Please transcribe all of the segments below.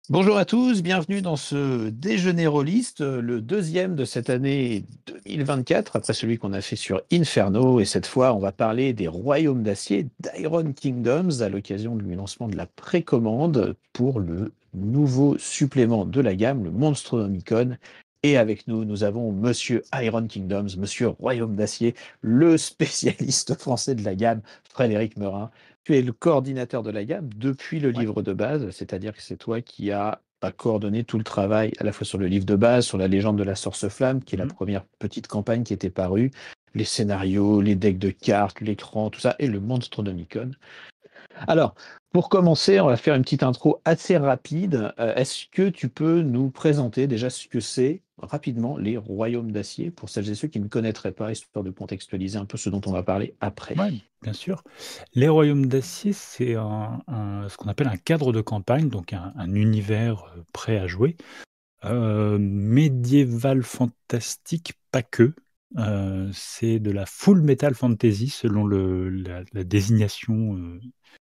Bonjour à tous, bienvenue dans ce déjeuner rôliste, le deuxième de cette année 2024, après celui qu'on a fait sur Inferno. Et cette fois, on va parler des royaumes d'acier d'Iron Kingdoms à l'occasion du lancement de la précommande pour le nouveau supplément de la gamme, le Monstronomicon. Et avec nous, nous avons Monsieur Iron Kingdoms, Monsieur Royaume d'acier, le spécialiste français de la gamme, Frédéric Meurin. Tu es le coordinateur de la gamme depuis le Ouais. livre de base, c'est-à-dire que c'est toi qui as coordonné tout le travail à la fois sur le livre de base, sur la légende de la Sorce-Flamme, qui est la Mmh. première petite campagne qui était parue, les scénarios, les decks de cartes, l'écran, tout ça, et le Monstronomicon. Alors, pour commencer, on va faire une petite intro assez rapide. Est-ce que tu peux nous présenter déjà ce que c'est rapidement les royaumes d'acier pour celles et ceux qui ne connaîtraient pas, histoire de contextualiser un peu ce dont on va parler après? Ouais, bien sûr. Les Royaumes d'Acier, c'est ce qu'on appelle un cadre de campagne, donc un univers, prêt à jouer, médiéval fantastique, pas que. C'est de la full metal fantasy selon la désignation,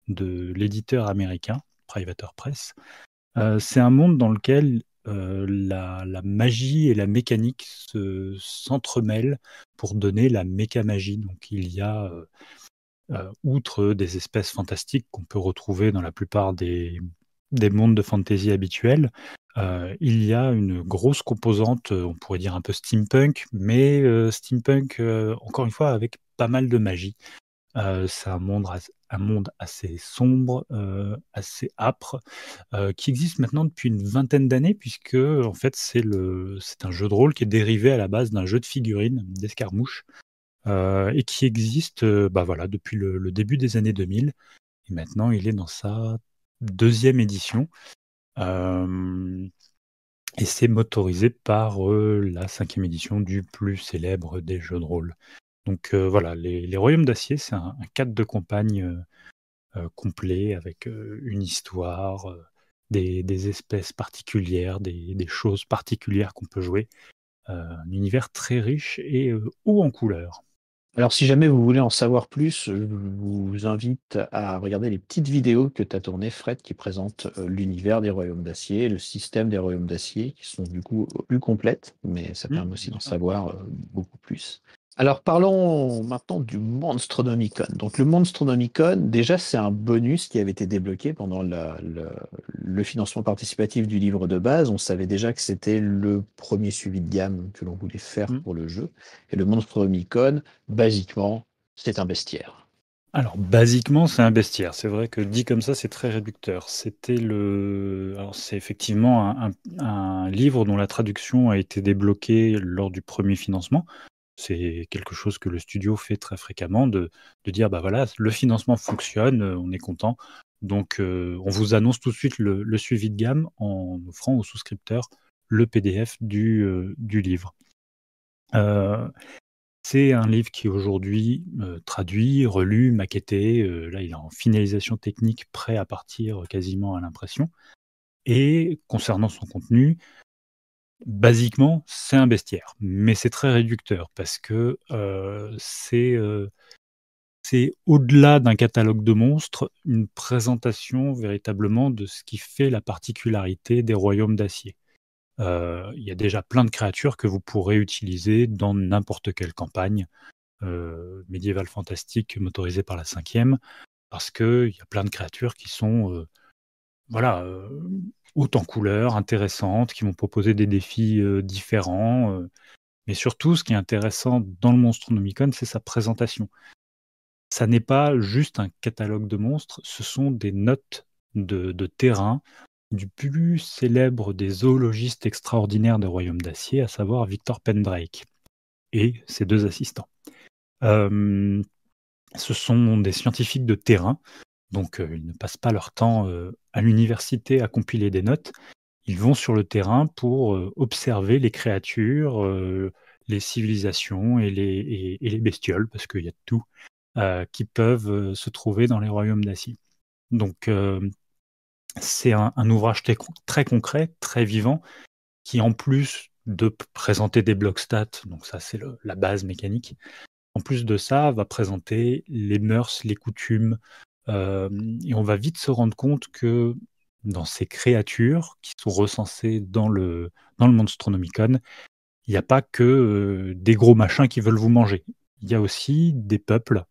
de l'éditeur américain, Privateer Press. C'est un monde dans lequel, la magie et la mécanique s'entremêlent pour donner la méca-magie. Donc il y a, outre des espèces fantastiques qu'on peut retrouver dans la plupart des mondes de fantasy habituels, il y a une grosse composante, on pourrait dire un peu steampunk, mais steampunk, encore une fois avec pas mal de magie. C'est un monde assez sombre, assez âpre, qui existe maintenant depuis une vingtaine d'années puisque, en fait, c'est un jeu de rôle qui est dérivé à la base d'un jeu de figurines, d'escarmouches, et qui existe, bah, voilà, depuis le début des années 2000 et maintenant il est dans sa deuxième édition, hem et c'est motorisé par, la cinquième édition du plus célèbre des jeux de rôle. Donc, voilà, les Royaumes d'Acier, c'est un cadre de campagne, complet avec, une histoire, des espèces particulières, des choses particulières qu'on peut jouer. Un univers très riche et haut en couleurs. Alors, si jamais vous voulez en savoir plus, je vous invite à regarder les petites vidéos que tu as tournées, Fred, qui présentent l'univers des Royaumes d'Acier, le système des Royaumes d'Acier, qui sont du coup plus complètes, mais ça permet aussi Bien d'en sûr. savoir beaucoup plus. Alors, parlons maintenant du Monstronomicon. Donc, le Monstronomicon, déjà, c'est un bonus qui avait été débloqué pendant le financement participatif du livre de base. On savait déjà que c'était le premier suivi de gamme que l'on voulait faire Mmh. pour le jeu. Et le Monstronomicon, basiquement, c'est un bestiaire. Alors, basiquement, c'est un bestiaire. C'est vrai que dit comme ça, c'est très réducteur. Alors, c'est effectivement un livre dont la traduction a été débloquée lors du premier financement. C'est quelque chose que le studio fait très fréquemment, de dire, bah voilà, le financement fonctionne, on est content. Donc, on vous annonce tout de suite le suivi de gamme en offrant aux souscripteurs le PDF du livre. Euh, c'est un livre qui est aujourd'hui traduit, relu, maquetté. Là, il est en finalisation technique, prêt à partir quasiment à l'impression. Et concernant son contenu, basiquement, c'est un bestiaire, mais c'est très réducteur parce que c'est au-delà d'un catalogue de monstres, une présentation véritablement de ce qui fait la particularité des royaumes d'acier. Il y a déjà plein de créatures que vous pourrez utiliser dans n'importe quelle campagne médiévale fantastique motorisée par la cinquième, parce qu'il y a plein de créatures qui sont voilà, hautes en couleurs, intéressantes, qui vont proposer des défis différents. Mais surtout, ce qui est intéressant dans le Monstronomicon, c'est sa présentation. Ça n'est pas juste un catalogue de monstres, ce sont des notes de terrain du plus célèbre des zoologistes extraordinaires des Royaumes d'Acier, à savoir Victor Pendrake et ses deux assistants. Euh, Ce sont des scientifiques de terrain, donc ils ne passent pas leur temps à l'université à compiler des notes. Ils vont sur le terrain pour observer les créatures, les civilisations et les bestioles, parce qu'il y a de tout, qui peuvent se trouver dans les royaumes d'acier. Donc c'est un ouvrage très concret, très vivant, qui en plus de présenter des blocs stats, donc ça c'est la base mécanique, en plus de ça va présenter les mœurs, les coutumes, et on va vite se rendre compte que dans ces créatures qui sont recensées dans le Monstronomicon, il n'y a pas que des gros machins qui veulent vous manger. Il y a aussi des peuples,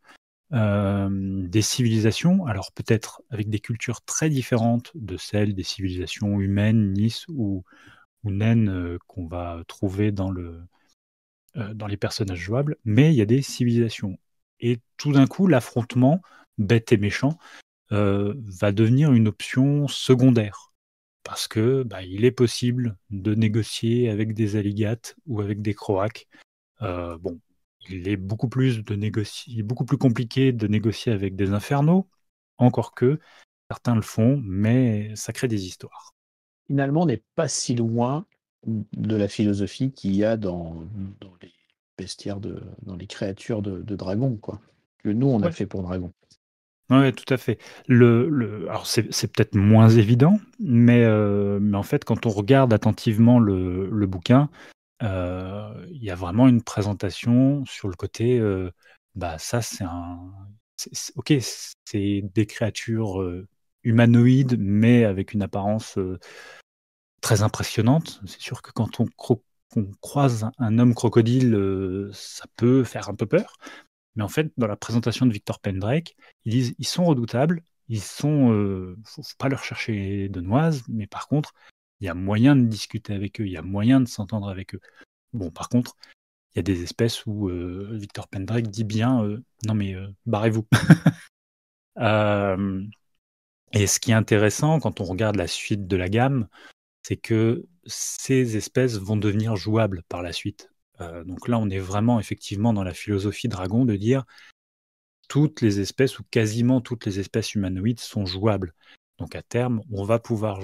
des civilisations, alors peut-être avec des cultures très différentes de celles des civilisations humaines, Nice ou naines qu'on va trouver dans les personnages jouables, mais il y a des civilisations. Et tout d'un coup, l'affrontement, bête et méchant, va devenir une option secondaire. Parce que il est possible de négocier avec des alligates ou avec des croaques. Bon, il est beaucoup plus compliqué de négocier avec des infernaux, encore que certains le font, mais ça crée des histoires. Finalement, on n'est pas si loin de la philosophie qu'il y a dans les bestiaires, dans les créatures de dragons, quoi. Que nous, on a Ouais. fait pour dragon. Oui, tout à fait. Alors c'est peut-être moins évident, mais en fait, quand on regarde attentivement le bouquin, il y a vraiment une présentation sur le côté, ça OK, c'est des créatures, humanoïdes, mais avec une apparence, très impressionnante. C'est sûr que quand on croise un homme crocodile, ça peut faire un peu peur. Mais en fait, dans la présentation de Victor Pendrake, ils disent ils sont redoutables, faut pas leur chercher de noises, mais par contre, il y a moyen de discuter avec eux, il y a moyen de s'entendre avec eux. Bon, par contre, il y a des espèces où Victor Pendrake dit bien non mais barrez-vous. Et ce qui est intéressant quand on regarde la suite de la gamme, c'est que ces espèces vont devenir jouables par la suite. Donc là, on est vraiment effectivement dans la philosophie dragon de dire toutes les espèces ou quasiment toutes les espèces humanoïdes sont jouables. Donc à terme, on va pouvoir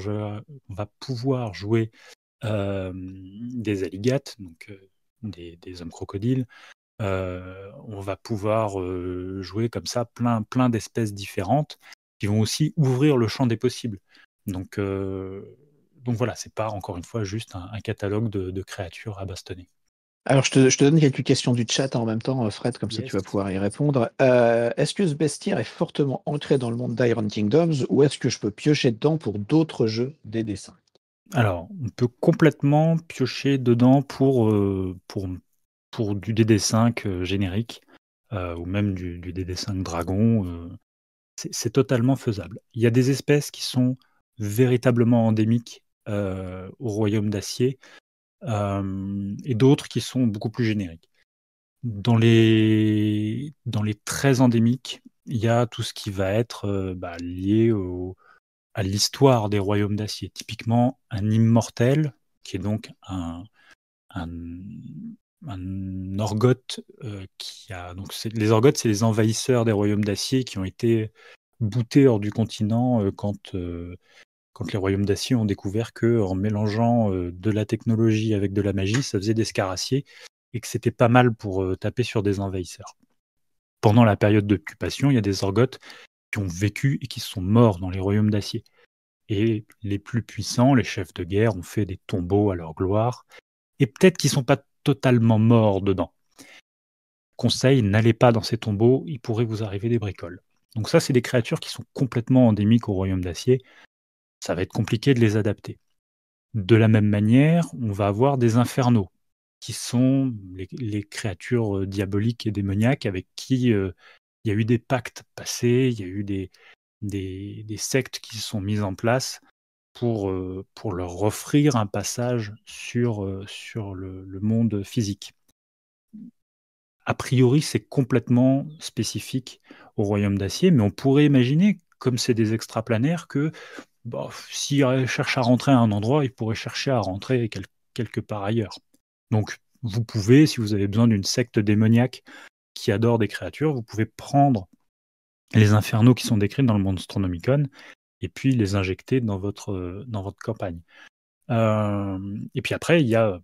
jouer des alligates, donc des hommes crocodiles. On va pouvoir jouer comme ça plein d'espèces différentes qui vont aussi ouvrir le champ des possibles. Donc voilà, c'est pas encore une fois juste un catalogue de créatures à bastonner. Alors, je te donne quelques questions du chat en même temps, Fred, comme ça Yes. tu vas pouvoir y répondre. Est-ce que ce bestiaire est fortement ancré dans le monde d'Iron Kingdoms ou est-ce que je peux piocher dedans pour d'autres jeux des dessins? Alors, on peut complètement piocher dedans pour du DD5 générique, ou même du DD5 Dragon. C'est totalement faisable. Il y a des espèces qui sont véritablement endémiques au Royaume d'Acier, et d'autres qui sont beaucoup plus génériques. Dans les très endémiques, il y a tout ce qui va être lié à l'histoire des royaumes d'acier. Typiquement, un immortel, qui est donc un Orgoth les Orgoths, c'est les envahisseurs des royaumes d'acier qui ont été boutés hors du continent quand les royaumes d'acier ont découvert que en mélangeant de la technologie avec de la magie, ça faisait des scaraciers et que c'était pas mal pour taper sur des envahisseurs. Pendant la période d'occupation, il y a des Orgoths qui ont vécu et qui sont morts dans les royaumes d'acier. Et les plus puissants, les chefs de guerre, ont fait des tombeaux à leur gloire. Et peut-être qu'ils ne sont pas totalement morts dedans. Conseil, n'allez pas dans ces tombeaux, il pourrait vous arriver des bricoles. Donc ça, c'est des créatures qui sont complètement endémiques au royaume d'acier. Ça va être compliqué de les adapter. De la même manière, on va avoir des infernaux, qui sont les créatures diaboliques et démoniaques avec qui il y a eu des pactes passés, il y a eu des sectes qui se sont mises en place pour leur offrir un passage sur le monde physique. A priori, c'est complètement spécifique au Royaume d'Acier, mais on pourrait imaginer, comme c'est des extraplanaires, que s'ils cherchent à rentrer à un endroit, ils pourraient chercher à rentrer quelque part ailleurs. Donc, vous pouvez, si vous avez besoin d'une secte démoniaque qui adore des créatures, vous pouvez prendre les infernaux qui sont décrits dans le Monstronomicon et puis les injecter dans votre campagne. Et puis après, il y a,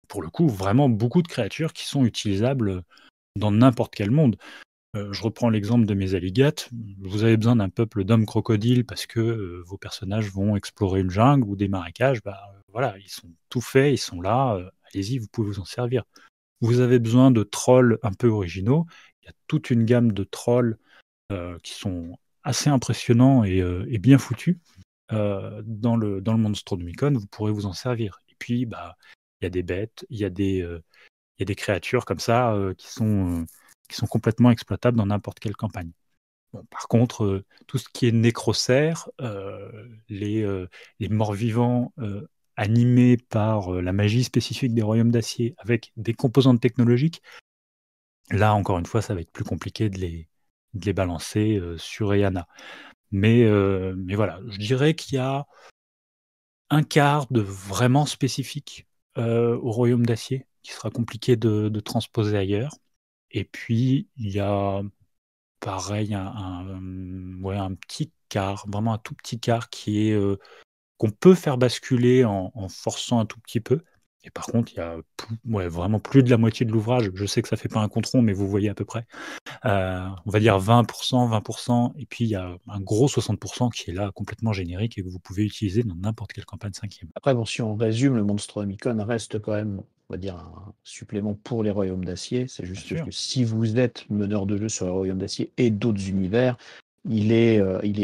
pour le coup, vraiment beaucoup de créatures qui sont utilisables dans n'importe quel monde. Je reprends l'exemple de mes alligates. Vous avez besoin d'un peuple d'hommes crocodiles parce que vos personnages vont explorer une jungle ou des marécages. Voilà, ils sont tout faits, ils sont là. Allez-y, vous pouvez vous en servir. Vous avez besoin de trolls un peu originaux. Il y a toute une gamme de trolls qui sont assez impressionnants et bien foutus. dans le Monstronomicon, vous pourrez vous en servir. Et puis, il y a des bêtes, il y a des créatures comme ça qui sont complètement exploitables dans n'importe quelle campagne. Bon, par contre, tout ce qui est nécrocère, les morts-vivants animés par la magie spécifique des royaumes d'acier avec des composantes technologiques, là, encore une fois, ça va être plus compliqué de les balancer sur Eana. Mais voilà, je dirais qu'il y a un quart de vraiment spécifique au royaume d'acier qui sera compliqué de transposer ailleurs. Et puis, il y a pareil un petit quart, vraiment un tout petit quart qui est qu'on peut faire basculer en forçant un tout petit peu. Et par contre, il y a vraiment plus de la moitié de l'ouvrage. Je sais que ça fait pas un compte rond, mais vous voyez à peu près. On va dire 20%, et puis il y a un gros 60% qui est là complètement générique et que vous pouvez utiliser dans n'importe quelle campagne 5e. Après, bon, si on résume, le Monstronomicon reste quand même, on va dire, un supplément pour les royaumes d'acier. C'est juste Bien sûr. que si vous êtes meneur de jeu sur les royaumes d'acier et d'autres univers, il est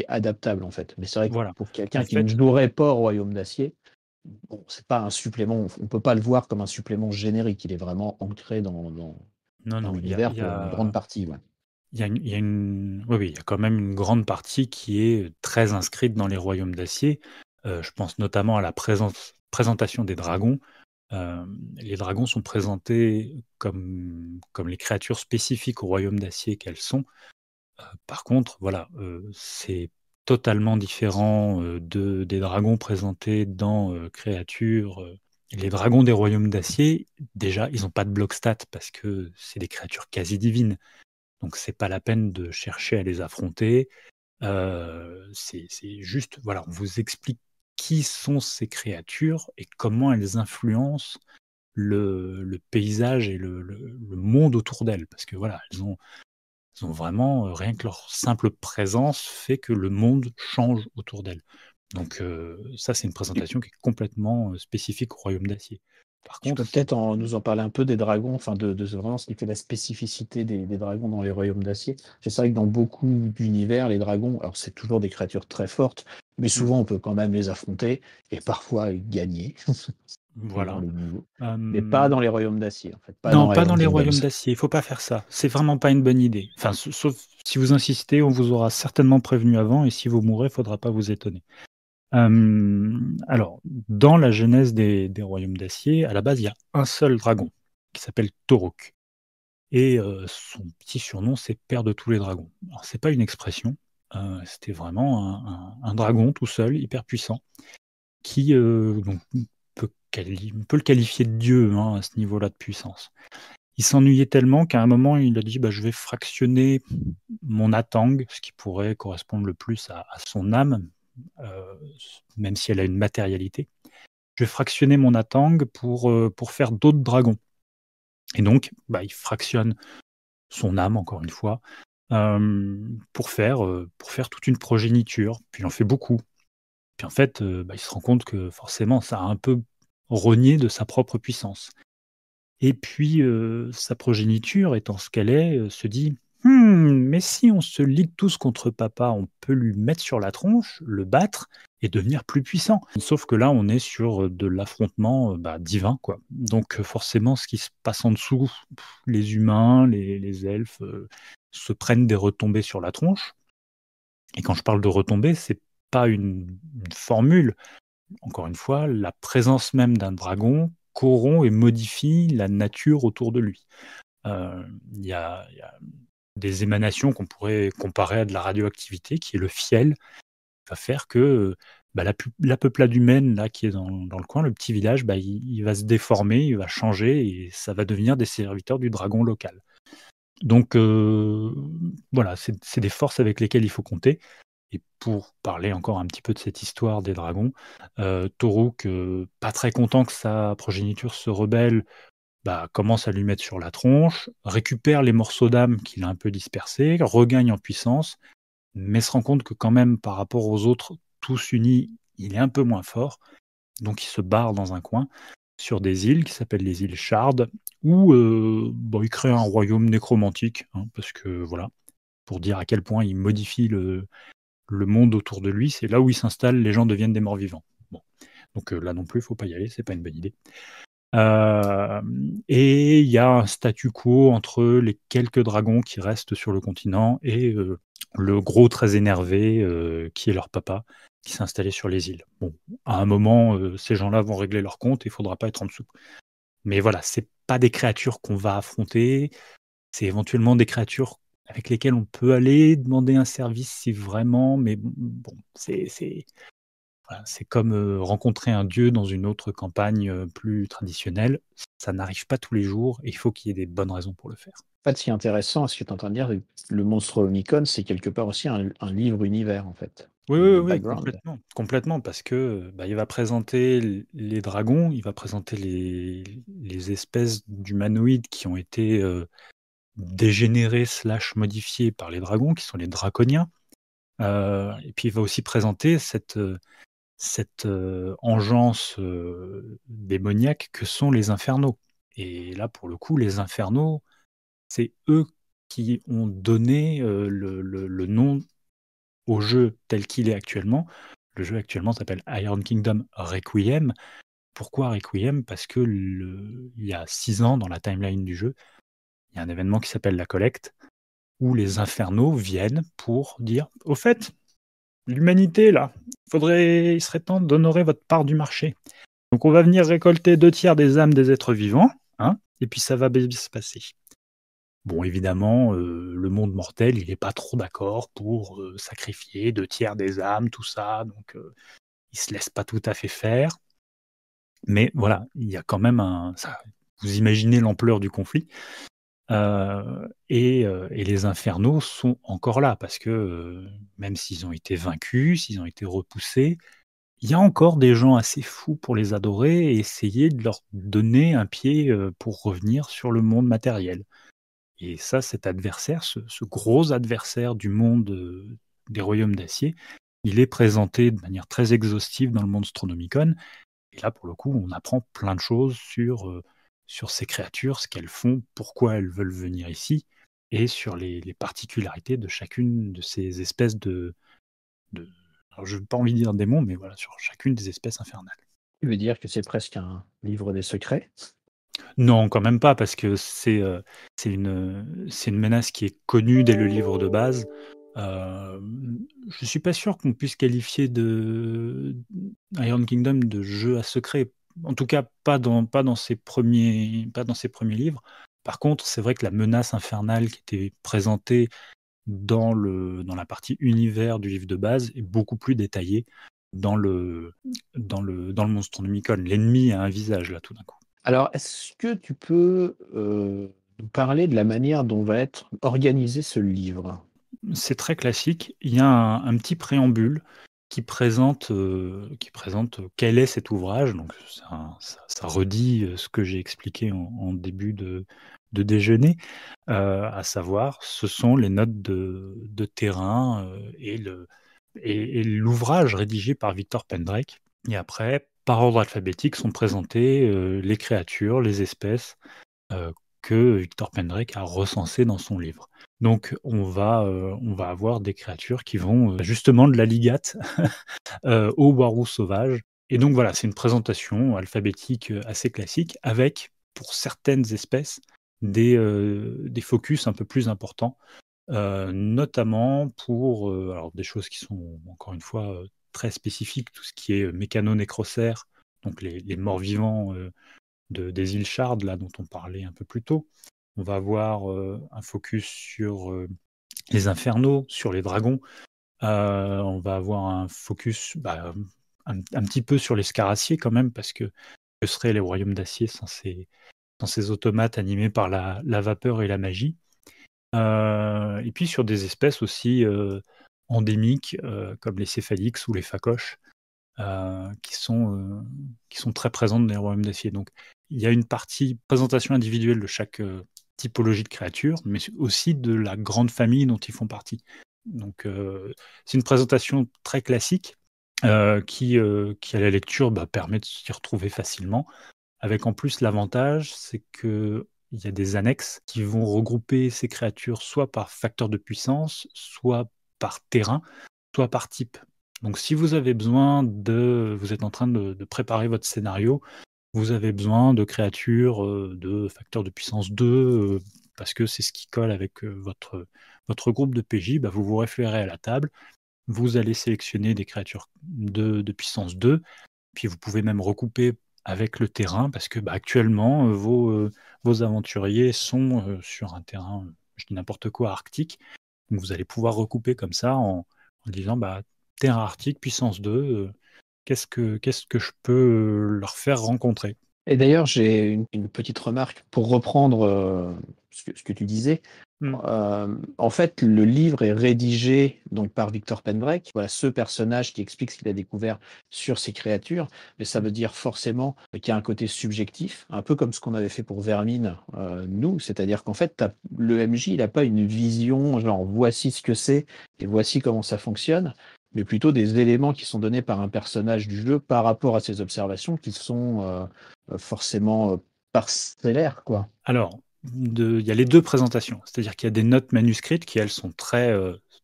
adaptable en fait. Mais c'est vrai que Voilà. pour quelqu'un En qui fait, ne jouerait pas au royaume d'acier, bon, c'est pas un supplément, on peut pas le voir comme un supplément générique. Il est vraiment ancré dans non, l'univers pour une grande partie. Ouais. il y a quand même une grande partie qui est très inscrite dans les royaumes d'acier. Je pense notamment à la présentation des dragons. Les dragons sont présentés comme les créatures spécifiques au royaume d'acier qu'elles sont. Par contre, voilà, c'est totalement différent des dragons présentés dans créatures. Les dragons des royaumes d'acier, déjà, ils n'ont pas de bloc stat parce que c'est des créatures quasi divines. Donc, c'est pas la peine de chercher à les affronter. C'est juste, voilà, on vous explique qui sont ces créatures et comment elles influencent le paysage et le monde autour d'elles. Parce que voilà, elles ont vraiment, rien que leur simple présence fait que le monde change autour d'elles. Donc ça, c'est une présentation qui est complètement spécifique au Royaume d'Acier. Par Tu peux contre, peut-être nous en parler un peu des dragons, enfin de vraiment ce qui fait la spécificité des dragons dans les royaumes d'acier. C'est vrai que dans beaucoup d'univers, les dragons, alors c'est toujours des créatures très fortes, mais souvent on peut quand même les affronter et parfois gagner, suivant voilà. les niveaux. Mais pas dans les royaumes d'acier, en fait, pas Non, dans pas Iron dans les Kingdoms. Royaumes d'Acier, il faut pas faire ça. C'est vraiment pas une bonne idée. Enfin, sauf si vous insistez, on vous aura certainement prévenu avant, et si vous mourrez, faudra pas vous étonner. Alors, dans la genèse des Royaumes d'Acier, à la base, il y a un seul dragon qui s'appelle Toruk. Et son petit surnom, c'est Père de tous les dragons. Alors, c'est pas une expression, c'était vraiment un dragon tout seul, hyper puissant, qui donc, on peut le qualifier de dieu à ce niveau-là de puissance. Il s'ennuyait tellement qu'à un moment, il a dit je vais fractionner mon Atang, ce qui pourrait correspondre le plus à son âme, même si elle a une matérialité. Je vais fractionner mon Atang pour faire d'autres dragons. Et donc, il fractionne son âme, encore une fois, pour faire toute une progéniture. Puis il en fait beaucoup. Puis en fait, il se rend compte que forcément, ça a un peu rogné de sa propre puissance. Et puis, sa progéniture, étant ce qu'elle est, se dit mais si on se ligue tous contre papa, on peut lui mettre sur la tronche, le battre et devenir plus puissant. Sauf que là, on est sur de l'affrontement divin, quoi. Donc, forcément, ce qui se passe en dessous, les humains, les elfes se prennent des retombées sur la tronche. Et quand je parle de retombées, c'est pas une formule. Encore une fois, la présence même d'un dragon corrompt et modifie la nature autour de lui. Il y a des émanations qu'on pourrait comparer à de la radioactivité, qui est le fiel, qui va faire que la peuplade humaine là, qui est dans le coin, le petit village, il va se déformer, il va changer, et ça va devenir des serviteurs du dragon local. Donc voilà, c'est des forces avec lesquelles il faut compter. Et pour parler encore un petit peu de cette histoire des dragons, Toruk, pas très content que sa progéniture se rebelle, commence à lui mettre sur la tronche, récupère les morceaux d'âme qu'il a un peu dispersés, regagne en puissance, mais se rend compte que quand même, par rapport aux autres, tous unis, il est un peu moins fort. Donc il se barre dans un coin, sur des îles qui s'appellent les îles Shard, où il crée un royaume nécromantique, parce que voilà, pour dire à quel point il modifie le monde autour de lui, c'est là où il s'installe, les gens deviennent des morts-vivants. Bon. Donc là non plus, il ne faut pas y aller, c'est pas une bonne idée. Et il y a un statu quo entre les quelques dragons qui restent sur le continent et le gros très énervé qui est leur papa, qui s'est installé sur les îles. Bon, à un moment, ces gens-là vont régler leur compte et il ne faudra pas être en dessous. Mais voilà, c'est pas des créatures qu'on va affronter, c'est éventuellement des créatures avec lesquelles on peut aller demander un service si vraiment, mais bon, voilà, c'est comme rencontrer un dieu dans une autre campagne plus traditionnelle. Ça n'arrive pas tous les jours et il faut qu'il y ait des bonnes raisons pour le faire. En fait, ce qui est intéressant, ce que tu es en train de dire, le monstre Omicron, c'est quelque part aussi un livre-univers, en fait. Oui, Background. complètement, parce que il va présenter les dragons, il va présenter les espèces d'humanoïdes qui ont été dégénérés / modifiés par les dragons, qui sont les draconiens. Et puis il va aussi présenter cette engeance démoniaque que sont les infernaux. Et là, pour le coup, les infernaux, c'est eux qui ont donné le nom au jeu tel qu'il est actuellement. Le jeu actuellement s'appelle Iron Kingdom Requiem. Pourquoi Requiem? Parce que il y a 6 ans, dans la timeline du jeu, il y a un événement qui s'appelle la collecte, où les infernaux viennent pour dire, au fait, l'humanité, là, il serait temps d'honorer votre part du marché. Donc on va venir récolter 2/3 des âmes des êtres vivants, hein, et puis ça va bien se passer. Bon, évidemment, le monde mortel, il n'est pas trop d'accord pour sacrifier 2/3 des âmes, tout ça, donc il se laisse pas tout à fait faire. Mais voilà, il y a quand même vous imaginez l'ampleur du conflit. Et les infernaux sont encore là, parce que même s'ils ont été vaincus, s'ils ont été repoussés, il y a encore des gens assez fous pour les adorer et essayer de leur donner un pied pour revenir sur le monde matériel. Et ça, cet adversaire, ce gros adversaire du monde des royaumes d'acier, il est présenté de manière très exhaustive dans le Monstronomicon. Et là, pour le coup, on apprend plein de choses sur ces créatures, ce qu'elles font, pourquoi elles veulent venir ici, et sur les particularités de chacune de ces espèces alors, je n'ai pas envie de dire démons, mais voilà, sur chacune des espèces infernales. Tu veux dire que c'est presque un livre des secrets? Non, quand même pas, parce que c'est une menace qui est connue dès le livre de base. Je suis pas sûr qu'on puisse qualifier de Iron Kingdom de jeu à secret. En tout cas, pas dans ses premiers livres. Par contre, c'est vrai que la menace infernale qui était présentée dans la partie univers du livre de base est beaucoup plus détaillée dans le Monstronomicon. L'ennemi a un visage là tout d'un coup. Alors, est-ce que tu peux nous parler de la manière dont va être organisé ce livre? C'est très classique. Il y a un petit préambule qui présente quel est cet ouvrage. Donc ça redit ce que j'ai expliqué en début de déjeuner, à savoir, ce sont les notes de terrain et l'ouvrage rédigé par Victor Pendrake. Et après, par ordre alphabétique, sont présentées les créatures, les espèces que Victor Pendrake a recensées dans son livre. Donc on va avoir des créatures qui vont justement de la ligate au Warou sauvage. Et donc voilà, c'est une présentation alphabétique assez classique, avec, pour certaines espèces, des focus un peu plus importants, notamment pour alors des choses qui sont encore une fois très spécifiques, tout ce qui est mécano-nécrocères, donc les morts-vivants des îles Shard, là, dont on parlait un peu plus tôt. On va avoir un focus sur les infernaux, sur les dragons. On va avoir un focus un petit peu sur les scaraciers quand même, parce que seraient les royaumes d'acier sans ces automates animés par la vapeur et la magie. Et puis sur des espèces aussi endémiques, comme les céphalix ou les phacoches, qui sont très présentes dans les royaumes d'acier. Donc il y a une partie présentation individuelle de chaque typologie de créature, mais aussi de la grande famille dont ils font partie. Donc c'est une présentation très classique qui à la lecture permet de s'y retrouver facilement, avec en plus l'avantage, c'est qu'il y a des annexes qui vont regrouper ces créatures soit par facteur de puissance, soit par terrain. soit par type. Donc si vous avez besoin vous êtes en train de préparer votre scénario, vous avez besoin de créatures de facteur de puissance 2, parce que c'est ce qui colle avec votre groupe de PJ, vous vous référez à la table, vous allez sélectionner des créatures de puissance 2, puis vous pouvez même recouper avec le terrain, parce que actuellement, vos aventuriers sont sur un terrain, je dis n'importe quoi, arctique. Donc vous allez pouvoir recouper comme ça en disant terrain arctique, puissance 2, qu'est-ce que je peux leur faire rencontrer. Et d'ailleurs, j'ai une petite remarque pour reprendre ce que tu disais. En fait, le livre est rédigé donc par Victor Penbreck, voilà, ce personnage qui explique ce qu'il a découvert sur ces créatures, mais ça veut dire forcément qu'il y a un côté subjectif, un peu comme ce qu'on avait fait pour Vermine, nous, c'est-à-dire qu'en fait, le MJ, il n'a pas une vision, genre voici ce que c'est et voici comment ça fonctionne, mais plutôt des éléments qui sont donnés par un personnage du jeu par rapport à ses observations qui sont forcément parcellaires, quoi. Alors, il y a les deux présentations, c'est-à-dire qu'il y a des notes manuscrites qui, elles, sont très,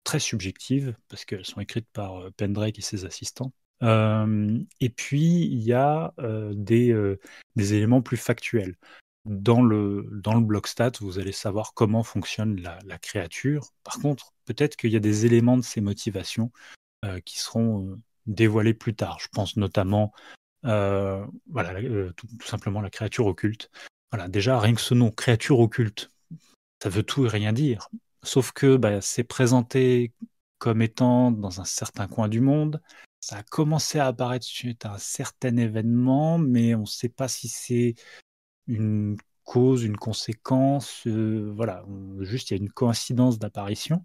très subjectives, parce qu'elles sont écrites par Pendrake et ses assistants. Et puis, il y a des éléments plus factuels. Dans le bloc stat, vous allez savoir comment fonctionne la créature. Par contre, peut-être qu'il y a des éléments de ses motivations qui seront dévoilés plus tard. Je pense notamment tout simplement la créature occulte. Voilà, déjà, rien que ce nom, créature occulte, ça veut tout et rien dire. Sauf que c'est présenté comme étant dans un certain coin du monde. Ça a commencé à apparaître suite à un certain événement, mais on ne sait pas si c'est une cause, une conséquence. Voilà, juste il y a une coïncidence d'apparition.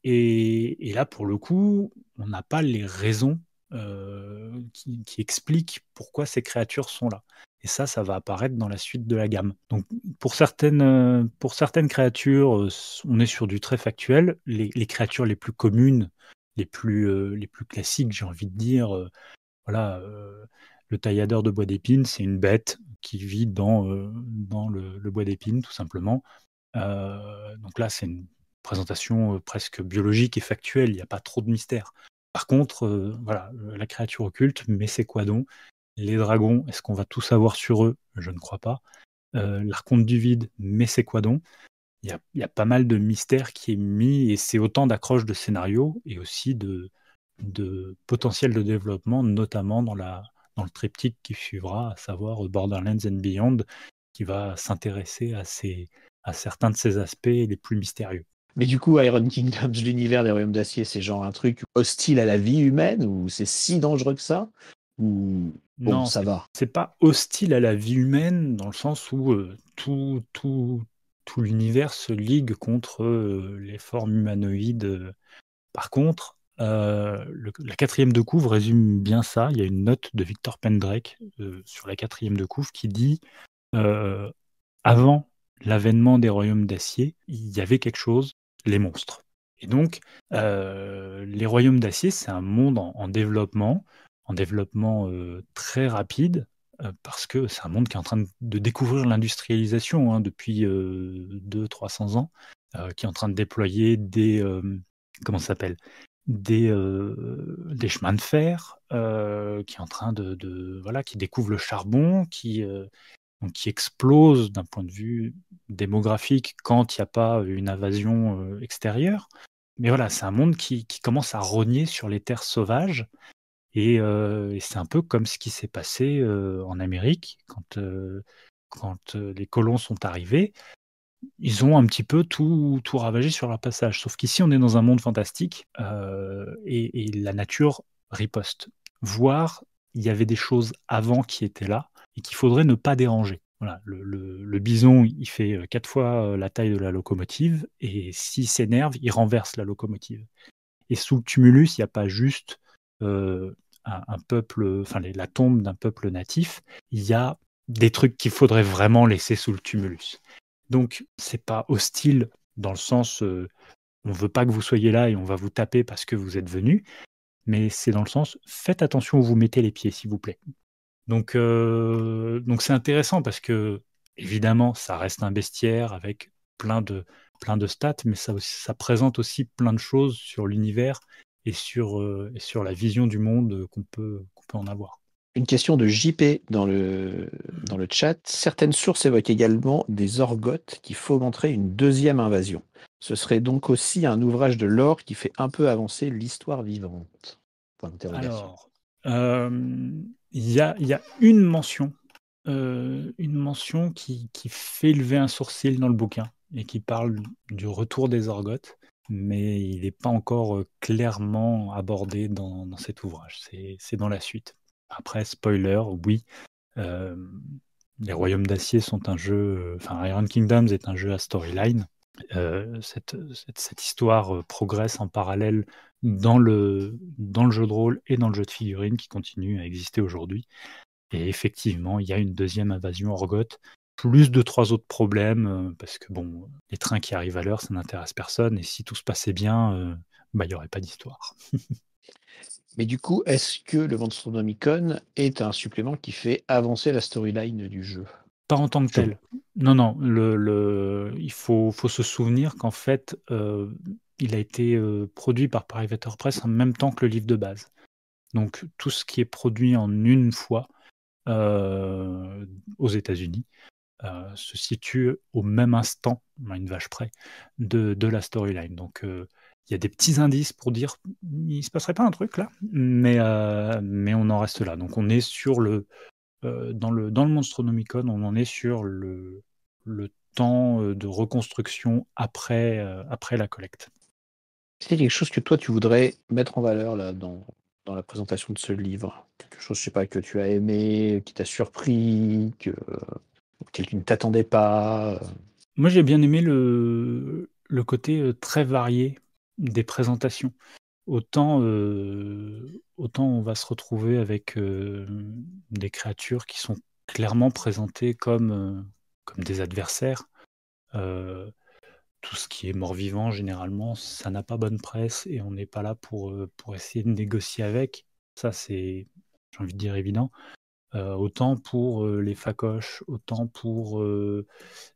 Et là, pour le coup, on n'a pas les raisons qui expliquent pourquoi ces créatures sont là. Et ça va apparaître dans la suite de la gamme. Donc, pour certaines créatures, on est sur du très factuel. Les créatures les plus communes, les plus classiques, j'ai envie de dire, le tailladeur de bois d'épines, c'est une bête qui vit dans le bois d'épines, tout simplement. Donc là, c'est une présentation presque biologique et factuelle, il n'y a pas trop de mystère. Par contre, la créature occulte, mais c'est quoi donc? Les dragons, est-ce qu'on va tout savoir sur eux? Je ne crois pas. L'archonte du vide, mais c'est quoi donc? Il y a pas mal de mystère qui est mis, et c'est autant d'accroches de scénario et aussi de potentiel de développement, notamment dans le triptyque qui suivra, à savoir Borderlands and Beyond, qui va s'intéresser à certains de ces aspects les plus mystérieux. Mais du coup, Iron Kingdoms, l'univers des Royaumes d'Acier, c'est genre un truc hostile à la vie humaine ou c'est si dangereux que ça? Ou bon, Non, ça va. c'est pas hostile à la vie humaine dans le sens où tout l'univers se ligue contre les formes humanoïdes. Par contre, la quatrième de couvre résume bien ça. Il y a une note de Victor Pendrake sur la quatrième de couvre qui dit avant l'avènement des royaumes d'acier, il y avait quelque chose, les monstres. Et donc, les royaumes d'acier, c'est un monde en développement très rapide, parce que c'est un monde qui est en train de découvrir l'industrialisation depuis 200-300 ans, qui est en train de déployer comment ça s'appelle, des chemins de fer, qui est en train qui découvre le charbon, donc qui explose d'un point de vue démographique quand il n'y a pas une invasion extérieure. Mais voilà, c'est un monde qui commence à rogner sur les terres sauvages. Et c'est un peu comme ce qui s'est passé en Amérique quand les colons sont arrivés. Ils ont un petit peu tout ravagé sur leur passage. Sauf qu'ici, on est dans un monde fantastique et la nature riposte. Voire, il y avait des choses avant qui étaient là et qu'il faudrait ne pas déranger. Voilà, le bison, il fait 4 fois la taille de la locomotive et s'il s'énerve, il renverse la locomotive. Et sous le tumulus, il n'y a pas juste un peuple, enfin la tombe d'un peuple natif, il y a des trucs qu'il faudrait vraiment laisser sous le tumulus. Donc, c'est pas hostile dans le sens on veut pas que vous soyez là et on va vous taper parce que vous êtes venu, mais c'est dans le sens faites attention où vous mettez les pieds, s'il vous plaît. Donc c'est intéressant parce que évidemment, ça reste un bestiaire avec plein de stats, mais ça présente aussi plein de choses sur l'univers et sur la vision du monde qu'on peut en avoir. Une question de JP dans le chat. Certaines sources évoquent également des Orgoths qui fomenteraient une deuxième invasion. Ce serait donc aussi un ouvrage de lore qui fait un peu avancer l'histoire vivante. Point d'interrogation. Alors, il y a une mention qui fait lever un sourcil dans le bouquin et qui parle du retour des Orgoths, mais il n'est pas encore clairement abordé dans cet ouvrage. C'est dans la suite. Après, spoiler, oui, euh, les Royaumes d'Acier sont un jeu, enfin Iron Kingdoms est un jeu à storyline. Cette histoire progresse en parallèle dans le jeu de rôle et dans le jeu de figurines qui continue à exister aujourd'hui. Et effectivement, il y a une deuxième invasion Orgoth, plus de 3 autres problèmes, parce que bon, les trains qui arrivent à l'heure, ça n'intéresse personne, et si tout se passait bien, il n'y aurait pas d'histoire. Mais du coup, est-ce que le Monstronomicon est un supplément qui fait avancer la storyline du jeu? Pas en tant que tel. Non, non, il faut se souvenir qu'en fait, il a été produit par Privateer Press en même temps que le livre de base. Donc tout ce qui est produit en une fois aux États-Unis se situe au même instant, à une vache près, de la storyline. Donc il y a des petits indices pour dire il se passerait pas un truc là, mais on en reste là. Donc on est sur dans le Monstronomicon, on en est sur le temps de reconstruction après la collecte. C'est quelque chose que toi, tu voudrais mettre en valeur là, dans la présentation de ce livre? Quelque chose, je sais pas, que tu as aimé, qui t'a surpris, auquel tu ne t'attendais pas? Moi, j'ai bien aimé le côté très varié des présentations. Autant on va se retrouver avec des créatures qui sont clairement présentées comme des adversaires. Tout ce qui est mort-vivant, généralement, ça n'a pas bonne presse et on n'est pas là pour essayer de négocier avec. Ça, c'est, j'ai envie de dire, évident. Autant pour les facoches, autant pour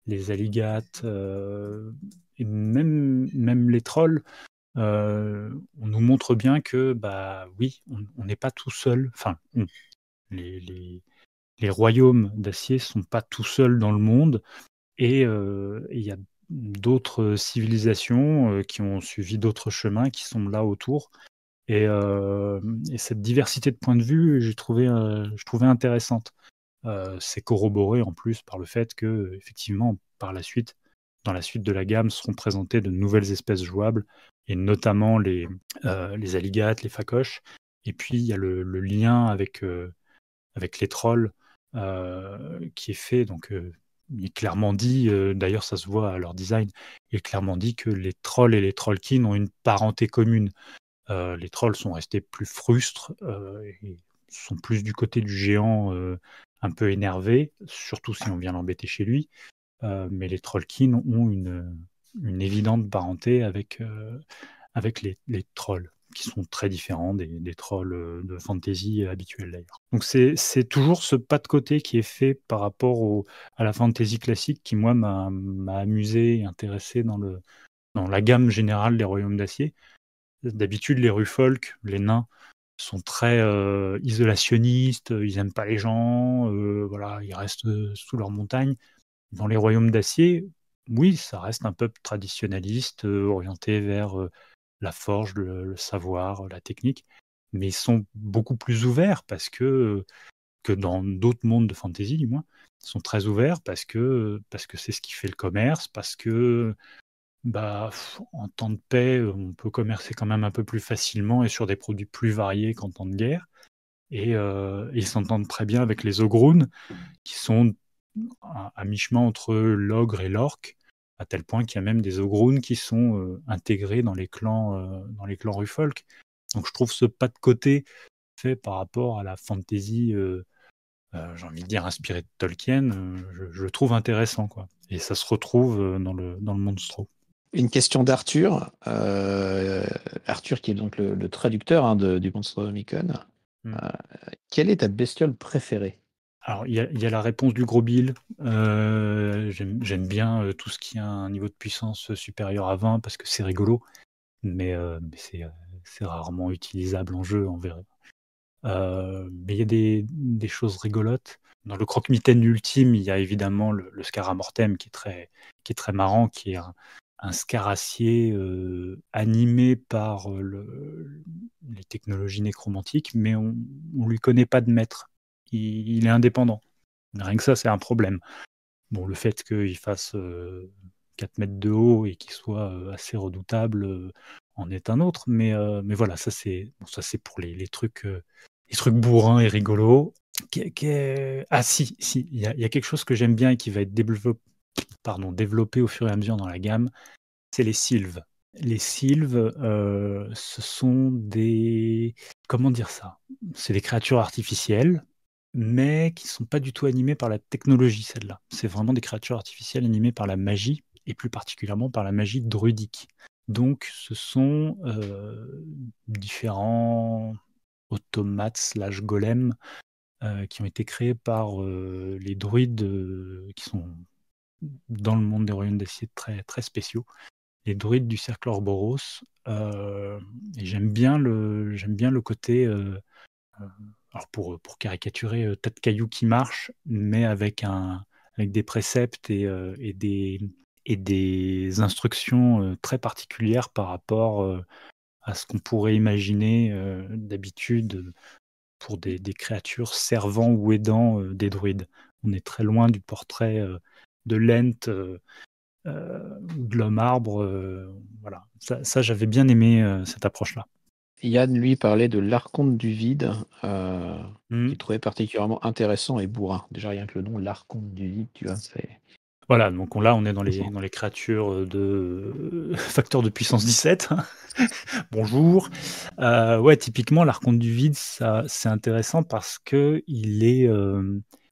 les alligates, et même les trolls. On nous montre bien que, bah oui, on n'est pas tout seul. Enfin, les royaumes d'acier sont pas tout seuls dans le monde et il y a d'autres civilisations qui ont suivi d'autres chemins qui sont là autour. Et cette diversité de points de vue, je trouvais intéressante. C'est corroboré en plus par le fait que, effectivement, par la suite, dans la suite de la gamme, seront présentées de nouvelles espèces jouables, et notamment les alligates, les facoches. Et puis, il y a le lien avec les trolls qui est fait. Donc, il est clairement dit, d'ailleurs, ça se voit à leur design, il est clairement dit que les trolls et les trollkins ont une parenté commune. Les trolls sont restés plus frustres et sont plus du côté du géant un peu énervé, surtout si on vient l'embêter chez lui. Mais les trollkins ont une évidente parenté avec les trolls, qui sont très différents des trolls de fantasy habituels d'ailleurs. Donc c'est toujours ce pas de côté qui est fait par rapport à la fantasy classique qui, moi, m'a amusé et intéressé dans la gamme générale des Royaumes d'Acier. D'habitude, les Rufolk, les nains, sont très isolationnistes, ils n'aiment pas les gens, voilà, ils restent sous leur montagne. Dans les Royaumes d'Acier, oui, ça reste un peuple traditionnaliste, orienté vers la forge, le savoir, la technique, mais ils sont beaucoup plus ouverts parce que dans d'autres mondes de fantasy, du moins, ils sont très ouverts parce que c'est ce qui fait le commerce, parce que bah, en temps de paix, on peut commercer quand même un peu plus facilement et sur des produits plus variés qu'en temps de guerre. Et ils s'entendent très bien avec les Ogrun, qui sont à mi-chemin entre l'ogre et l'orque, à tel point qu'il y a même des Ogrun qui sont intégrés dans les clans Rufolk. Donc je trouve ce pas de côté fait par rapport à la fantasy, j'ai envie de dire inspirée de Tolkien, je le trouve intéressant, quoi. Et ça se retrouve dans le Monstro. Une question d'Arthur. Arthur, qui est donc le traducteur du Monstronomicon. Quelle est ta bestiole préférée? Alors, il y a la réponse du gros Bill. J'aime bien tout ce qui a un niveau de puissance supérieur à 20 parce que c'est rigolo, mais c'est rarement utilisable en jeu, en vrai. Mais il y a des choses rigolotes. Dans le croque-mitaine ultime, il y a évidemment le Scaramortem qui est très marrant, qui est un scaracier animé par les technologies nécromantiques, mais on ne lui connaît pas de maître. Il est indépendant. Rien que ça, c'est un problème. Bon, le fait qu'il fasse 4 mètres de haut et qu'il soit assez redoutable en est un autre, mais voilà, ça c'est pour les trucs bourrins et rigolos. Ah si, il y a quelque chose que j'aime bien et qui va être développé au fur et à mesure dans la gamme, c'est les sylves. Les sylves, ce sont des... Comment dire ça? C'est des créatures artificielles, mais qui ne sont pas du tout animées par la technologie, celle-là. C'est vraiment des créatures artificielles animées par la magie, et plus particulièrement par la magie druidique. Donc, ce sont différents automates / golems qui ont été créés par les druides qui sont dans le monde des royaumes d'acier très, très spéciaux, les druides du cercle Orboros. Et j'aime bien le côté, alors pour caricaturer, tas de cailloux qui marchent, mais avec des préceptes et des instructions très particulières par rapport à ce qu'on pourrait imaginer d'habitude pour des créatures servant ou aidant des druides. On est très loin du portrait de Lent ou de l'homme arbre. Voilà. Ça, j'avais bien aimé cette approche-là. Yann, lui, parlait de l'Archonte du vide, Mm. qu'il trouvait particulièrement intéressant et bourrin. Déjà, rien que le nom, l'Archonte du vide, tu vois, c'est... Voilà, donc là, on est dans les créatures de facteur de puissance 17. Bonjour. Ouais, typiquement, l'Archonte du vide, ça, c'est intéressant parce que il est...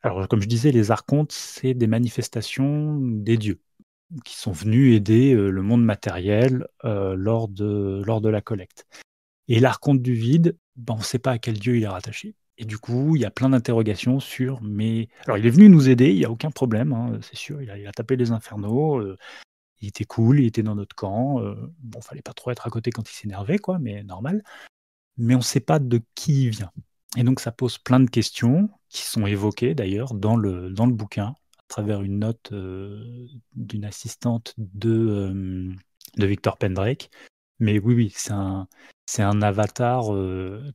Alors, comme je disais, les archontes, c'est des manifestations des dieux qui sont venus aider le monde matériel lors de la collecte. Et l'archonte du vide, ben, on ne sait pas à quel dieu il est rattaché. Et du coup, il y a plein d'interrogations sur... Mais... Alors, il est venu nous aider, il n'y a aucun problème, hein, c'est sûr. Il a tapé les infernaux, il était cool, il était dans notre camp. Bon, fallait pas trop être à côté quand il s'énervait, quoi, mais normal. Mais on ne sait pas de qui il vient. Et donc, ça pose plein de questions qui sont évoquées, d'ailleurs, dans le bouquin, à travers une note d'une assistante de Victor Pendrake. Mais oui, c'est un avatar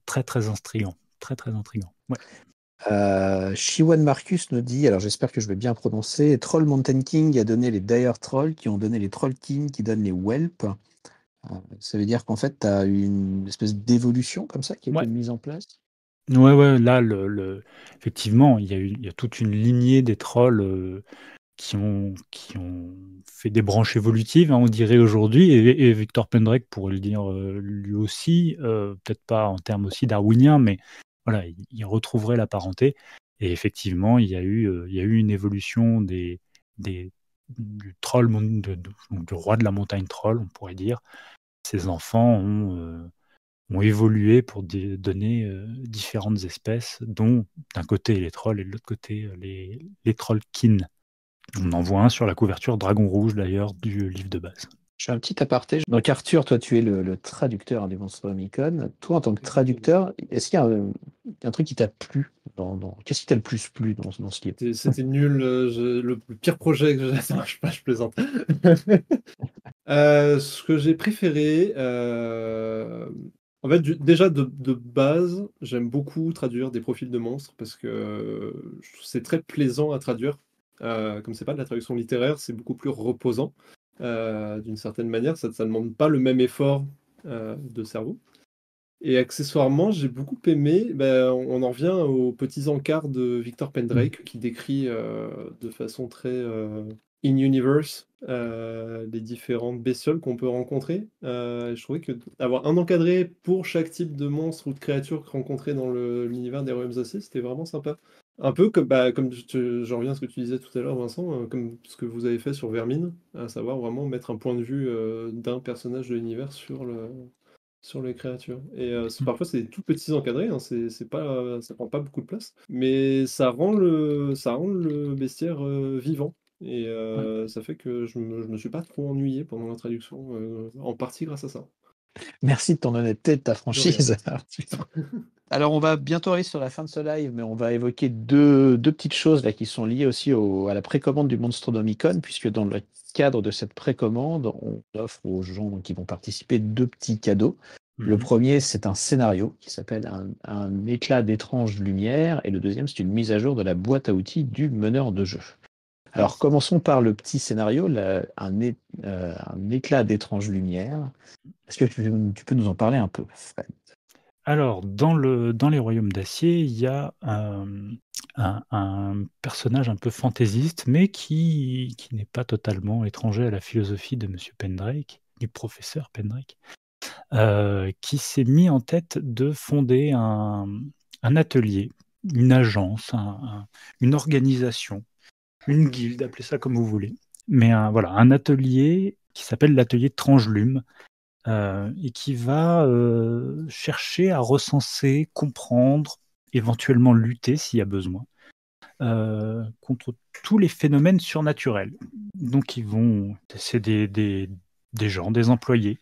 très, très intriguant. Très, très intriguant. Ouais. Shiwan Marcus nous dit, alors j'espère que je vais bien prononcer, Troll Mountain King a donné les Dire Trolls qui ont donné les Troll King qui donnent les Whelp. Ça veut dire qu'en fait, tu as une espèce d'évolution comme ça qui a été Ouais. mise en place. Ouais, là, effectivement, il y a toute une lignée des trolls qui ont fait des branches évolutives, hein, on dirait aujourd'hui, et Victor Pendrake pourrait le dire lui aussi, peut-être pas en termes aussi darwiniens, mais voilà, il retrouverait la parenté. Et effectivement, il y a eu une évolution du troll, donc du roi de la montagne troll, on pourrait dire. Ces enfants ont évolué pour donner différentes espèces, dont d'un côté les trolls et de l'autre côté les trollkins. On en voit un sur la couverture dragon rouge d'ailleurs du livre de base. Je fais un petit aparté. Donc Arthur, toi tu es le traducteur des Monstres Omicron. Toi en tant que traducteur, est-ce qu'il y a un truc qui t'a plu Qu'est-ce qui t'a le plus plu dans ce livre? C'était nul, le pire projet que j'ai. Non, je plaisante. Ce que j'ai préféré, en fait, déjà de base, j'aime beaucoup traduire des profils de monstres parce que je trouve c'est très plaisant à traduire. Comme c'est pas de la traduction littéraire, c'est beaucoup plus reposant d'une certaine manière. Ça ne demande pas le même effort de cerveau. Et accessoirement, j'ai beaucoup aimé, on en revient aux petits encarts de Victor Pendrake qui décrit de façon très in-universe les différentes bestioles qu'on peut rencontrer. Je trouvais que avoir un encadré pour chaque type de monstre ou de créature rencontré dans l'univers des Royaumes Aciers, c'était vraiment sympa. Un peu comme je reviens à ce que tu disais tout à l'heure, Vincent, comme ce que vous avez fait sur Vermine, à savoir vraiment mettre un point de vue d'un personnage de l'univers sur les créatures. Et parfois, c'est des tout petits encadrés, hein, c'est pas, ça prend pas beaucoup de place, mais ça rend le bestiaire vivant. Et ça fait que je me suis pas trop ennuyé pendant la traduction, en partie grâce à ça. Merci de ton honnêteté, de ta De rien. franchise. Alors, on va bientôt arriver sur la fin de ce live, mais on va évoquer deux petites choses là qui sont liées aussi à la précommande du Monstronomicon, puisque dans le cadre de cette précommande, on offre aux gens qui vont participer deux petits cadeaux. Le premier, c'est un scénario qui s'appelle un éclat d'étrange lumière, et le deuxième, c'est une mise à jour de la boîte à outils du meneur de jeu. Alors, commençons par le petit scénario, un éclat d'étrange lumière. Est-ce que tu peux nous en parler un peu, Fred? Alors, dans les Royaumes d'Acier, il y a un personnage un peu fantaisiste, mais qui n'est pas totalement étranger à la philosophie de Monsieur Pendrake, du professeur Pendrake, qui s'est mis en tête de fonder un atelier, une agence, une organisation, une guilde, appelez ça comme vous voulez, mais voilà, un atelier qui s'appelle l'atelier Trangelume, et qui va chercher à recenser, comprendre, éventuellement lutter s'il y a besoin, contre tous les phénomènes surnaturels. Donc c'est des gens, des employés,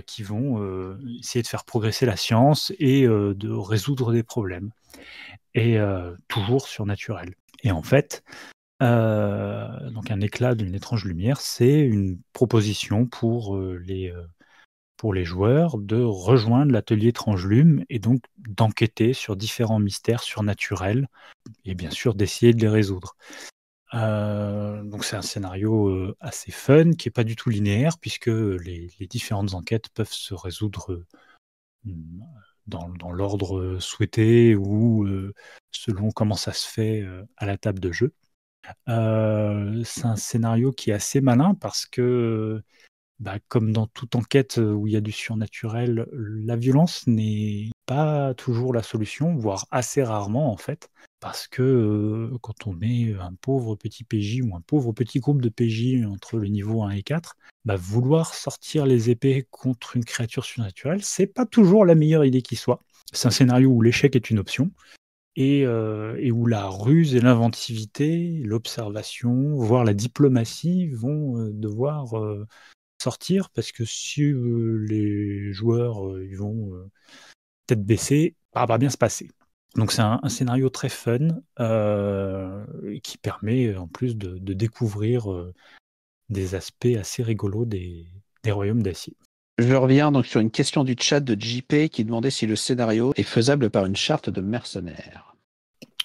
qui vont essayer de faire progresser la science et de résoudre des problèmes, et toujours surnaturels. Et en fait, donc un éclat d'une étrange lumière, c'est une proposition pour les joueurs de rejoindre l'atelier Trangelume et donc d'enquêter sur différents mystères surnaturels et bien sûr d'essayer de les résoudre. Donc c'est un scénario assez fun, qui n'est pas du tout linéaire, puisque les différentes enquêtes peuvent se résoudre dans l'ordre souhaité ou selon comment ça se fait à la table de jeu. C'est un scénario qui est assez malin parce que comme dans toute enquête où il y a du surnaturel, la violence n'est pas toujours la solution, voire assez rarement en fait, parce que quand on met un pauvre petit PJ ou un pauvre petit groupe de PJ entre le niveau 1 et 4, vouloir sortir les épées contre une créature surnaturelle, c'est pas toujours la meilleure idée qui soit. C'est un scénario où l'échec est une option, et où la ruse et l'inventivité, l'observation, voire la diplomatie vont devoir sortir, parce que si les joueurs ils vont tête baissée, ça va bien se passer. Donc c'est un scénario très fun qui permet en plus de découvrir des aspects assez rigolos des Royaumes d'Acier. Je reviens donc sur une question du chat de JP qui demandait si le scénario est faisable par une charte de mercenaires.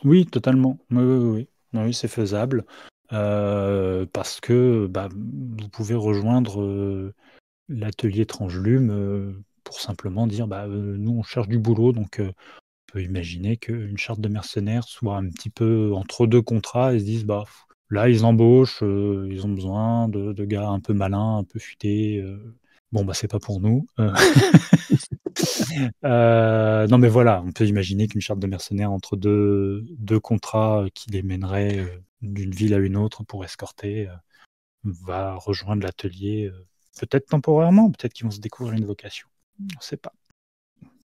Oui, totalement. Oui, c'est faisable. Parce que vous pouvez rejoindre l'atelier Trangelume pour simplement dire nous on cherche du boulot, donc on peut imaginer qu'une charte de mercenaires soit un petit peu entre deux contrats et se disent là ils embauchent, ils ont besoin de gars un peu malins, un peu futés, c'est pas pour nous. Non mais voilà, on peut imaginer qu'une charte de mercenaires entre deux contrats qui les mèneraient d'une ville à une autre pour escorter va rejoindre l'atelier, peut-être temporairement, peut-être qu'ils vont se découvrir une vocation. On ne sait pas.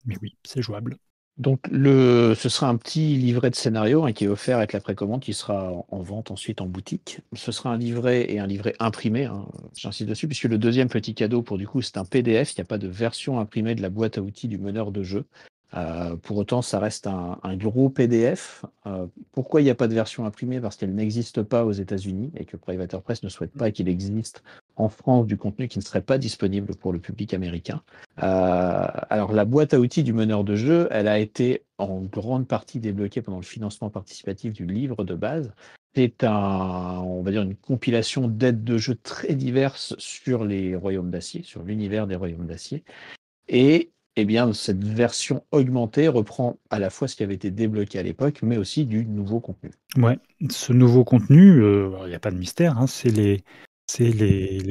Mais oui, c'est jouable. Donc ce sera un petit livret de scénario qui est offert avec la précommande, qui sera en vente ensuite en boutique. Ce sera un livret et un livret imprimé, j'insiste dessus, puisque le deuxième petit cadeau pour du coup c'est un PDF, il n'y a pas de version imprimée de la boîte à outils du meneur de jeu. Pour autant, ça reste un gros PDF. Pourquoi il n'y a pas de version imprimée? Parce qu'elle n'existe pas aux États-Unis et que Privateer Press ne souhaite pas qu'il existe en France du contenu qui ne serait pas disponible pour le public américain. Alors, la boîte à outils du meneur de jeu, elle a été en grande partie débloquée pendant le financement participatif du livre de base. C'est on va dire une compilation d'aides de jeu très diverses sur les Royaumes d'Acier, sur l'univers des Royaumes d'Acier. Et cette version augmentée reprend à la fois ce qui avait été débloqué à l'époque, mais aussi du nouveau contenu. Ouais, ce nouveau contenu, il n'y a pas de mystère, c'est les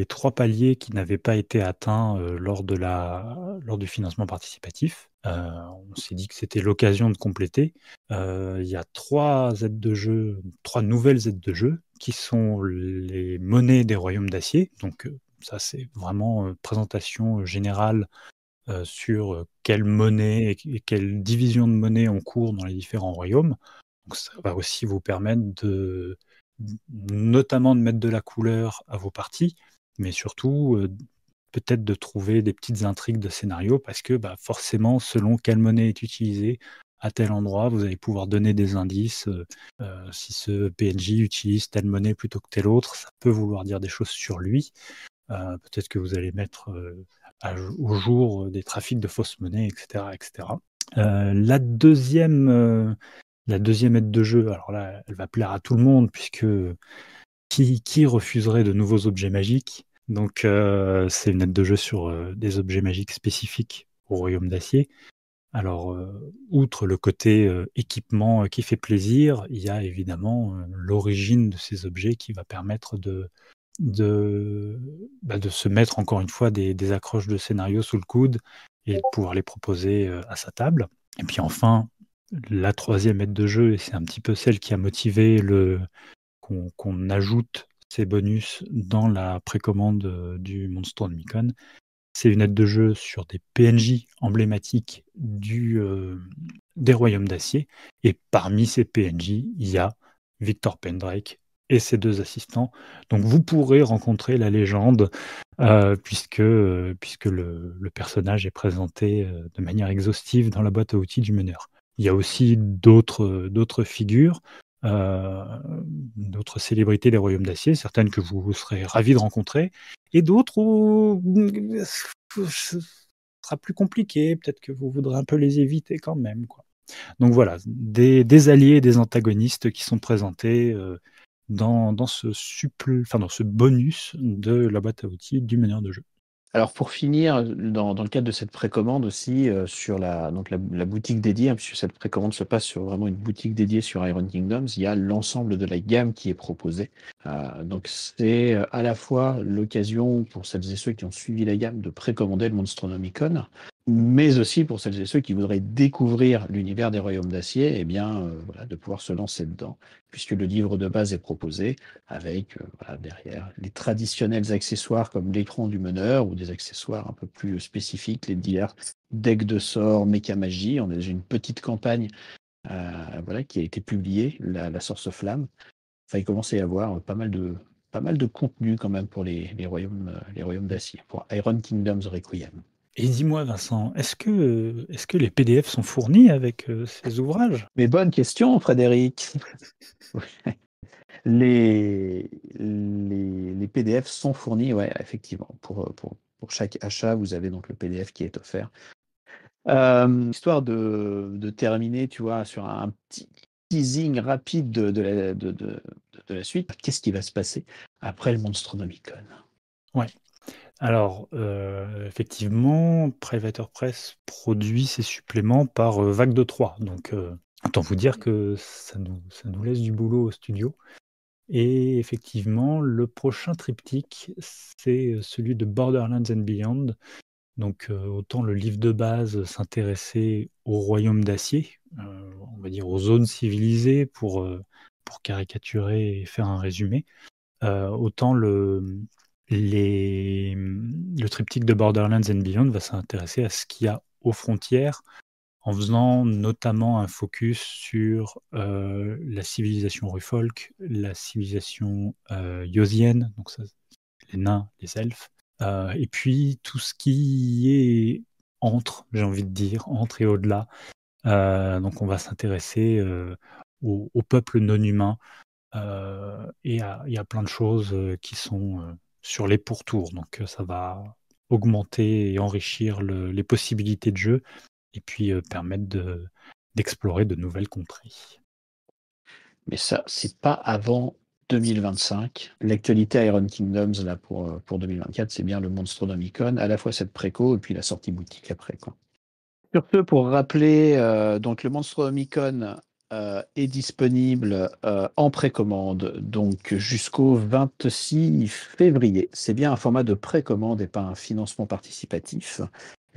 3 paliers qui n'avaient pas été atteints lors du financement participatif. On s'est dit que c'était l'occasion de compléter. Il y a 3 nouvelles aides de jeu qui sont les monnaies des Royaumes d'Acier. Donc ça, c'est vraiment présentation générale sur quelle monnaie et quelle division de monnaie on court dans les différents royaumes. Donc ça va aussi vous permettre notamment de mettre de la couleur à vos parties, mais surtout peut-être de trouver des petites intrigues de scénario parce que forcément, selon quelle monnaie est utilisée à tel endroit, vous allez pouvoir donner des indices. Si ce PNJ utilise telle monnaie plutôt que telle autre, ça peut vouloir dire des choses sur lui. Peut-être que vous allez mettre au jour des trafics de fausses monnaies, etc. etc. La deuxième aide de jeu, alors là, elle va plaire à tout le monde, puisque qui refuserait de nouveaux objets magiques? Donc, c'est une aide de jeu sur des objets magiques spécifiques au Royaume d'Acier. Alors, outre le côté équipement qui fait plaisir, il y a évidemment l'origine de ces objets qui va permettre de se mettre encore une fois des accroches de scénario sous le coude et de pouvoir les proposer à sa table. Et puis enfin, la troisième aide de jeu, et c'est un petit peu celle qui a motivé qu'on ajoute ces bonus dans la précommande du Monstronomicon, c'est une aide de jeu sur des PNJ emblématiques des Royaumes d'Acier. Et parmi ces PNJ, il y a Victor Pendrake et ses 2 assistants. Donc vous pourrez rencontrer la légende puisque le personnage est présenté de manière exhaustive dans la boîte à outils du meneur. Il y a aussi d'autres figures, d'autres célébrités des Royaumes d'Acier, certaines que vous serez ravis de rencontrer, et d'autres où ce sera plus compliqué, peut-être que vous voudrez un peu les éviter quand même, quoi. Donc voilà, des alliés et des antagonistes qui sont présentés dans ce bonus de la boîte à outils du meneur de jeu. Alors pour finir, dans le cadre de cette précommande aussi, sur la boutique dédiée, puisque cette précommande se passe sur vraiment une boutique dédiée sur Iron Kingdoms, il y a l'ensemble de la gamme qui est proposée. Donc c'est à la fois l'occasion pour celles et ceux qui ont suivi la gamme de précommander le Monstronomicon, mais aussi pour celles et ceux qui voudraient découvrir l'univers des Royaumes d'Acier, de pouvoir se lancer dedans, puisque le livre de base est proposé avec derrière les traditionnels accessoires comme l'écran du meneur ou des accessoires un peu plus spécifiques, les divers decks de sorts, méca magie. On a déjà une petite campagne qui a été publiée, la Source of Flamme. Enfin, il commence à y avoir pas mal de contenu quand même pour les royaumes d'Acier, pour Iron Kingdoms Requiem. Et dis-moi, Vincent, est-ce que les PDF sont fournis avec ces ouvrages? Mais bonne question, Frédéric. Les PDF sont fournis, ouais, effectivement. Pour chaque achat, vous avez donc le PDF qui est offert. Histoire de terminer, tu vois, sur un petit teasing rapide de la suite. Qu'est-ce qui va se passer après le Monstronomicon? Ouais. Alors, effectivement, Privateer Press produit ses suppléments par vague de 3. Donc, autant vous dire que ça nous laisse du boulot au studio. Et effectivement, le prochain triptyque, c'est celui de Borderlands and Beyond. Donc, autant le livre de base s'intéressait au Royaume d'Acier, on va dire aux zones civilisées pour caricaturer et faire un résumé. Autant le triptyque de Borderlands and Beyond va s'intéresser à ce qu'il y a aux frontières, en faisant notamment un focus sur la civilisation Rufolk, la civilisation Yosienne, donc ça, les nains, les elfes, et puis tout ce qui est j'ai envie de dire, entre et au-delà. Donc on va s'intéresser au peuple non humain, et il y a plein de choses qui sont sur les pourtours. Donc ça va augmenter et enrichir les possibilités de jeu et puis permettre d'explorer de nouvelles contrées. Mais ça, c'est pas avant 2025. L'actualité Iron Kingdoms là pour 2024, c'est bien le Monstronomicon, à la fois cette préco et puis la sortie boutique après, quoi. Sur ce, pour rappeler, donc le Monstronomicon est disponible en précommande donc jusqu'au 26 février. C'est bien un format de précommande et pas un financement participatif.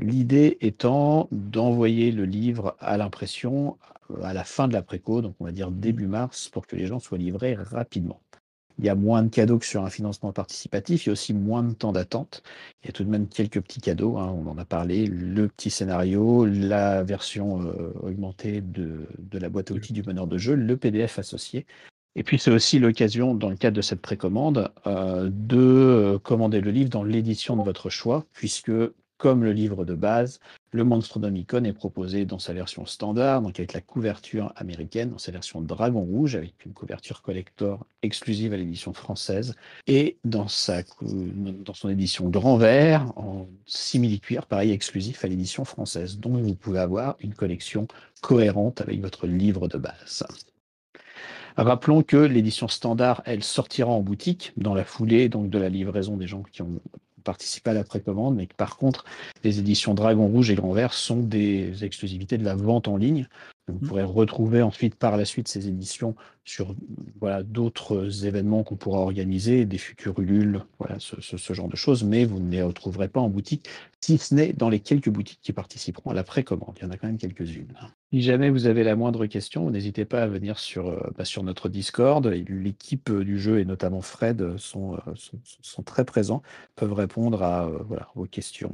L'idée étant d'envoyer le livre à l'impression à la fin de la préco, donc on va dire début mars, pour que les gens soient livrés rapidement. Il y a moins de cadeaux que sur un financement participatif, il y a aussi moins de temps d'attente. Il y a tout de même quelques petits cadeaux, on en a parlé, le petit scénario, la version augmentée de la boîte à outils du meneur de jeu, le PDF associé. Et puis c'est aussi l'occasion, dans le cadre de cette précommande, de commander le livre dans l'édition de votre choix, puisque comme le livre de base, le Monstronomicon est proposé dans sa version standard, donc avec la couverture américaine, dans sa version Dragon Rouge, avec une couverture collector exclusive à l'édition française, et dans son édition Grand Vert, en simili-cuir, pareil, exclusif à l'édition française. Donc vous pouvez avoir une collection cohérente avec votre livre de base. Rappelons que l'édition standard, elle sortira en boutique dans la foulée donc de la livraison des gens qui ont participé à la précommande, mais que par contre, les éditions Dragon Rouge et Grand Vert sont des exclusivités de la vente en ligne. Vous pourrez retrouver ensuite par la suite ces éditions sur d'autres événements qu'on pourra organiser, des futurs Ulule, ce genre de choses, mais vous ne les retrouverez pas en boutique, si ce n'est dans les quelques boutiques qui participeront à la précommande. Il y en a quand même quelques-unes. Si jamais vous avez la moindre question, n'hésitez pas à venir sur notre Discord. L'équipe du jeu et notamment Fred sont très présents, peuvent répondre à vos questions,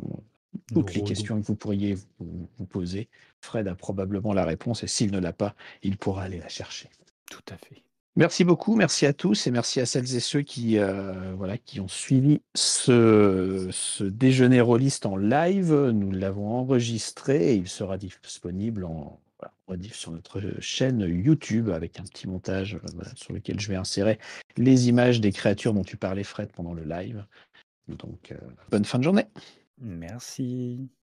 toutes les questions que vous pourriez vous poser. Fred a probablement la réponse et s'il ne l'a pas, il pourra aller la chercher. Tout à fait. Merci beaucoup, merci à tous et merci à celles et ceux qui ont suivi ce déjeuner rôliste en live. Nous l'avons enregistré et il sera disponible en rediff sur notre chaîne YouTube avec un petit montage sur lequel je vais insérer les images des créatures dont tu parlais, Fred, pendant le live. Donc, bonne fin de journée. Merci.